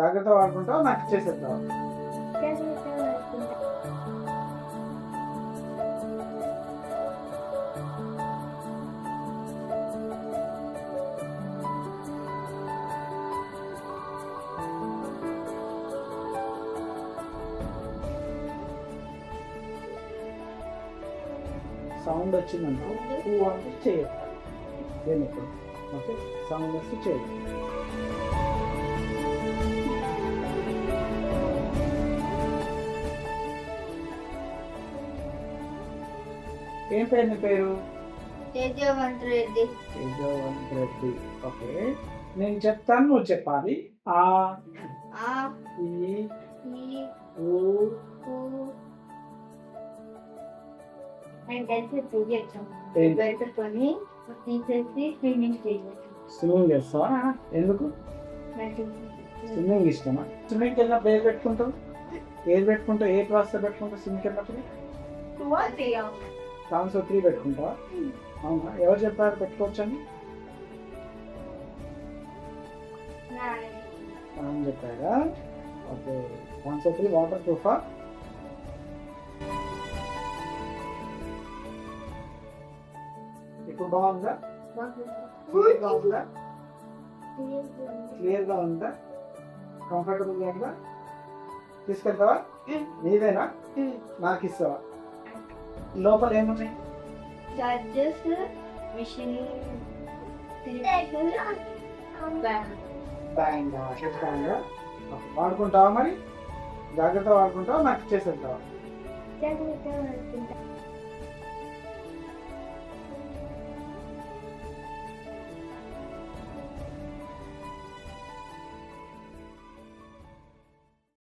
జాగ్రత్త వాడుకుంటావు, నాకు ఇచ్చేసేద్దాం. సౌండ్ వచ్చిందంటే పువ్వు అంటే చేయొద్దు. నేను ఇప్పుడు ఓకే, సౌండ్ వస్తే చేయొద్దు. ఏం పేరు నీ పేరు? తేజవంత్ రెడ్డి. తేజవంత్ రెడ్డి. ఓకే, నేను చెప్తాను, నువ్వు చెప్పాలి. ఆ ఆ ఈ ఈ ఊ ఊ నేను కలిసి చేయొచ్చు. ఏంటి? పెట్టుకొని తీసేసి స్విమ్మింగ్ చేయొచ్చు. స్విమ్మింగ్ చేస్తావా? ఎందుకు? స్విమ్మింగ్ ఇష్టమా? స్విమ్మింగ్కి వెళ్ళినప్పుడు ఏది పెట్టుకుంటావు? ఏది పెట్టుకుంటావు? ఏ క్లాస్ పెట్టుకుంటావు స్విమ్మింగ్కి వెళ్ళినప్పుడు? 3 పెట్టుకుంటావా? అవునా? ఎవరు చెప్పారు పెట్టుకోవచ్చని? అని చెప్పారా? ఓకే, 3 వాటర్ ప్రూఫా? ఇప్పుడు బాగుందా? క్లియర్గా ఉందా? క్లియర్గా ఉందా? కంఫర్టబుల్గా ఉందా? తీసుకెళ్తావా? నీదేనా? నాకు ఇస్తావా? లోపల ఏమున్నాయి? Charges, machine, బ్యాంగా చెప్తాంగా. వాడుకుంటావా మరి? జాగ్రత్త వాడుకుంటావా, నాకు ఇచ్చేసేద్దావా? జాగ్రత్త